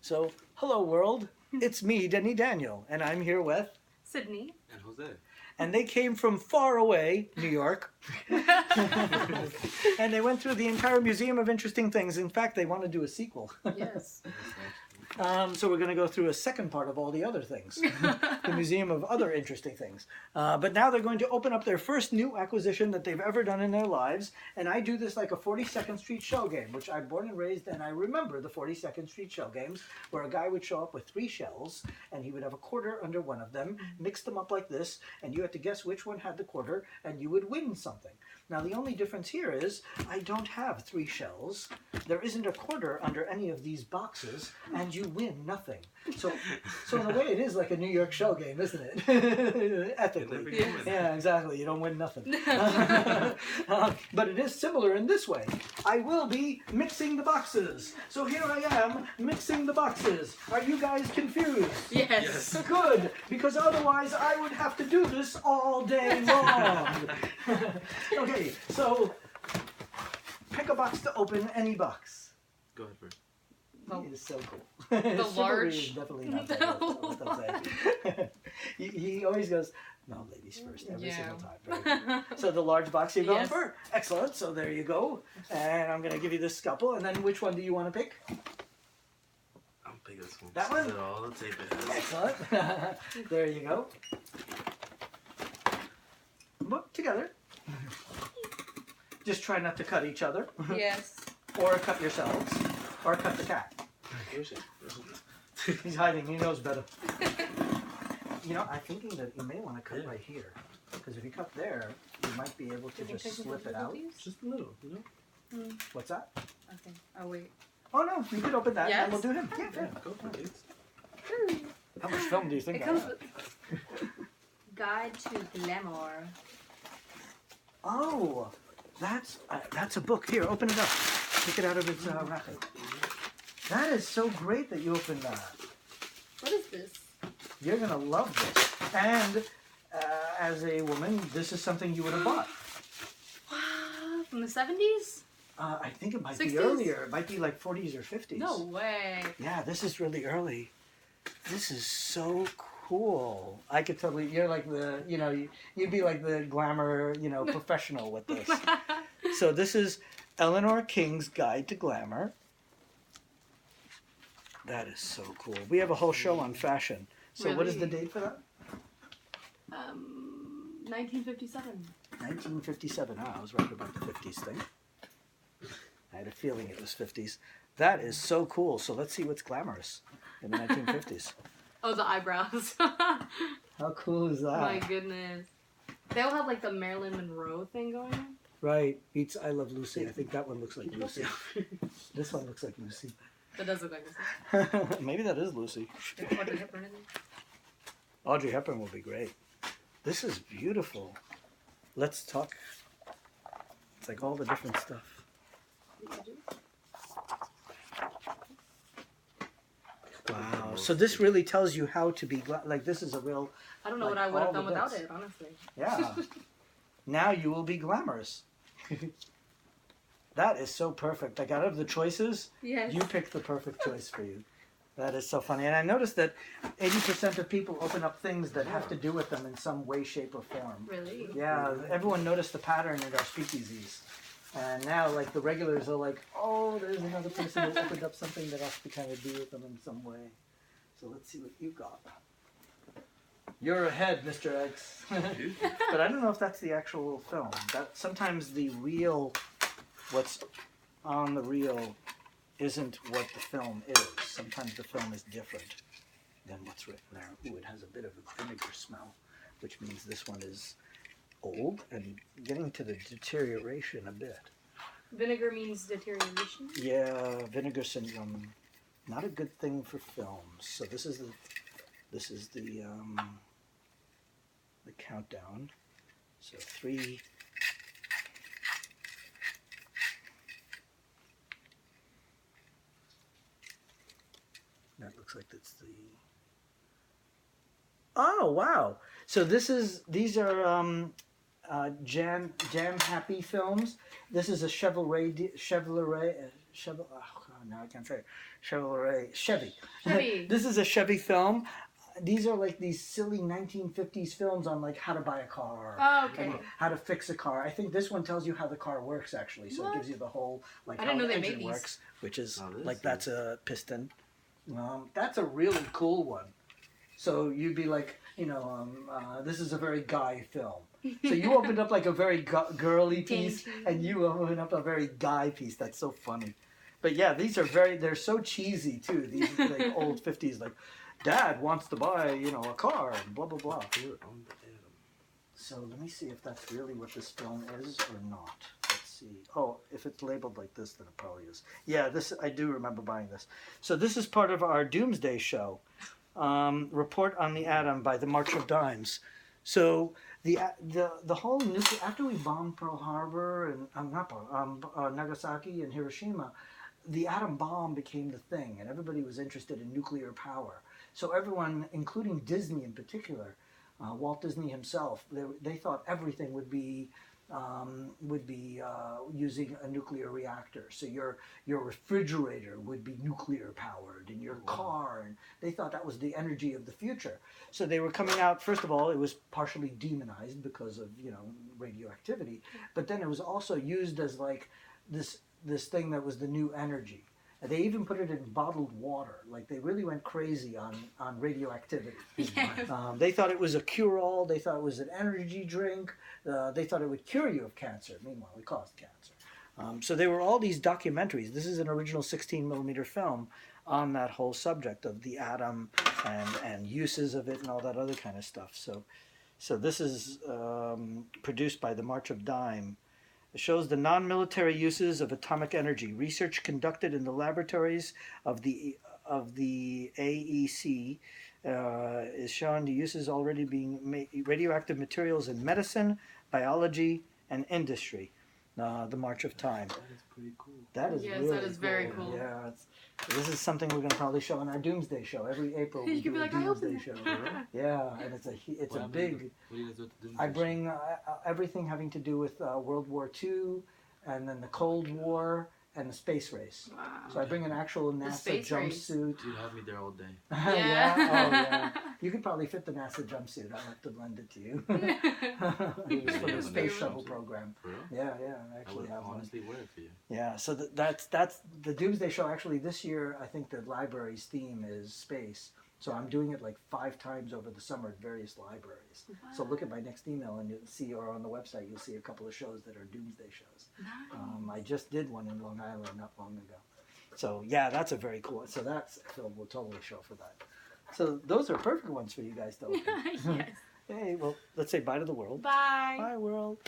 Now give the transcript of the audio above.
So, hello world, it's me, Denny Daniel, and I'm here with Sydney. And Jose. and they came from far away, New York, and they went through the entire Museum of Interesting Things. In fact, they want to do a sequel. Yes. So we're going to go through a second part of all the other things, the Museum of Other Interesting Things. But now they're going to open up their first new acquisition that they've ever done in their lives, and I do this like a 42nd Street shell game, which I'm born and raised, and I remember the 42nd Street shell games, where a guy would show up with 3 shells, and he would have a quarter under one of them, mix them up like this, and you had to guess which one had the quarter, and you would win something. Now the only difference here is I don't have 3 shells, there isn't a quarter under any of these boxes, and you win nothing. So in a way it is like a New York shell game, isn't it? Ethically. Yeah, exactly. You don't win nothing. But it is similar in this way. I will be mixing the boxes. So here I am mixing the boxes. Are you guys confused? Yes. Good, because otherwise I would have to do this all day long. Okay, so pick a box to open, any box. Go ahead first. He is so cool. The large. Is definitely not that good, what I'm saying. he always goes, no, ladies first, every single time. Very good. So the large box you're going Yes. for? Excellent, so there you go. And I'm going to give you this scalpel, and then which one do you want to pick? I'll pick this one. That one? Look at all the tape it has. Excellent. There you go. Look together. Just try not to cut each other. Yes. Or cut yourselves. Or cut the cat. Where's it? He's hiding. He knows better. You know, I'm thinking that you may want to cut right here. Because if you cut there, you might be able to just slip it out. Just a little, you know? What's that? Okay. Oh wait. Oh no, you could open that Yes. and we'll do him. Yeah, Yeah, yeah. go for it. How much film do you think It I comes have? with Guide to Glamour. Oh, that's a book. Here, open it up. Take it out of its wrapping. That is so great that you opened that. What is this? You're going to love this. And as a woman, this is something you would have bought. Wow. From the 70s? I think it might be 60s? earlier. It might be like 40s or 50s. No way. Yeah, this is really early. This is so cool. I could totally, you're like the, you know, you'd be like the glamour, you know, professional with this. So this is Eleanor King's Guide to Glamour. That is so cool. We have a whole show on fashion. So what is the date for that? 1957. 1957. Ah, I was right about the 50s thing. I had a feeling it was 50s. That is so cool. So let's see what's glamorous in the 1950s. Oh, the eyebrows. How cool is that? My goodness. They all have like the Marilyn Monroe thing going on. Right. Beats I Love Lucy. I think that one looks like Lucy. This one looks like Lucy. That does look like this. Maybe that is Lucy. Audrey Hepburn in it. Audrey Hepburn will be great. This is beautiful. Let's talk. It's like all the different stuff. Wow. So this really tells you how to be like this is a real. I don't know Like what I would all have the done without bits. it, honestly. Yeah. Now you will be glamorous. That is so perfect. Like out of the choices, Yes. you picked the perfect choice for you. That is so funny. And I noticed that 80% of people open up things that have to do with them in some way, shape, or form. Really? Yeah, everyone noticed the pattern in our speakeasies. And now, like, the regulars are like, oh, there's another person who opened up something that has to kind of do with them in some way. So let's see what you got. You're ahead, Mr. X. But I don't know if that's the actual film. That sometimes the real, what's on the reel isn't what the film is. Sometimes the film is different than what's written there. Ooh, it has a bit of a vinegar smell, which means this one is old and getting to the deterioration a bit. Vinegar means deterioration? Yeah, vinegar syndrome, not a good thing for films. So this is the countdown. So 3. That looks like that's the. Oh wow! So these are jam happy films. This is a Chevrolet. Oh God, now I can't say it. Chevy. Chevy. This is a Chevy film. These are like these silly 1950s films on like how to buy a car, Oh, okay. and how to fix a car. I think this one tells you how the car works actually, so What? it gives you the whole like I how didn't know the they made engine these. works, which is Oh, this like is- that's a piston. That's a really cool one. So you'd be like, this is a very guy film. So you opened up like a very girly piece, Dainty. and you opened up a very guy piece. That's so funny. But yeah, these are they're so cheesy too. These like old 50s, like, Dad wants to buy, a car, and blah, blah, blah. Here on the atom. So let me see if that's really what this film is or not. Let's see. Oh, if it's labeled like this, then it probably is. Yeah, I do remember buying this. So this is part of our Doomsday Show. Report on the Atom by the March of Dimes. So the whole nuclear, after we bombed Pearl Harbor and not Pearl, Nagasaki and Hiroshima, the atom bomb became the thing, and everybody was interested in nuclear power. So everyone, including Disney in particular, Walt Disney himself, they thought everything would be using a nuclear reactor. So your refrigerator would be nuclear powered, and your car, and they thought that was the energy of the future. So they were coming out. First of all, it was partially demonized because of radioactivity, but then it was also used as like this thing that was the new energy. They even put it in bottled water. Like, they really went crazy on radioactivity. Yes. They thought it was a cure-all. They thought it was an energy drink. They thought it would cure you of cancer. Meanwhile, it caused cancer. So there were all these documentaries. This is an original 16mm film on that whole subject of the atom and uses of it and all that other kind of stuff. So this is produced by the March of Dime. It shows the non-military uses of atomic energy. Research conducted in the laboratories of the AEC is shown the uses already being made, radioactive materials in medicine, biology, and industry. The March of Time. That is pretty cool. That is Yes, really that is very cool. Yeah, this is something we're going to probably show in our Doomsday Show every April. We You could do be a like, I Doomsday opened Show. that. Yeah, and it's a big. What do you guys do to do? I bring everything having to do with World War II, and then the Cold War, and the space race. Wow. So I bring an actual NASA space race. jumpsuit. You have me there all day. Yeah. Oh, yeah. You could probably fit the NASA jumpsuit. I'll have to lend it to you. It was for Yeah, the space yeah. shuttle program. For real? Yeah, I I actually would have one. honestly wear it for you. Yeah, so that's the Doomsday Show. Actually, this year I think the library's theme is space. So I'm doing it like 5 times over the summer at various libraries. So look at my next email and you'll see, or on the website, you'll see a couple of shows that are Doomsday shows. Nice. I just did one in Long Island not long ago. So yeah, that's a very cool one. So that's a film we'll totally show for that. So those are perfect ones for you guys to open. Yes. Hey, well, let's say bye to the world. Bye. Bye, world.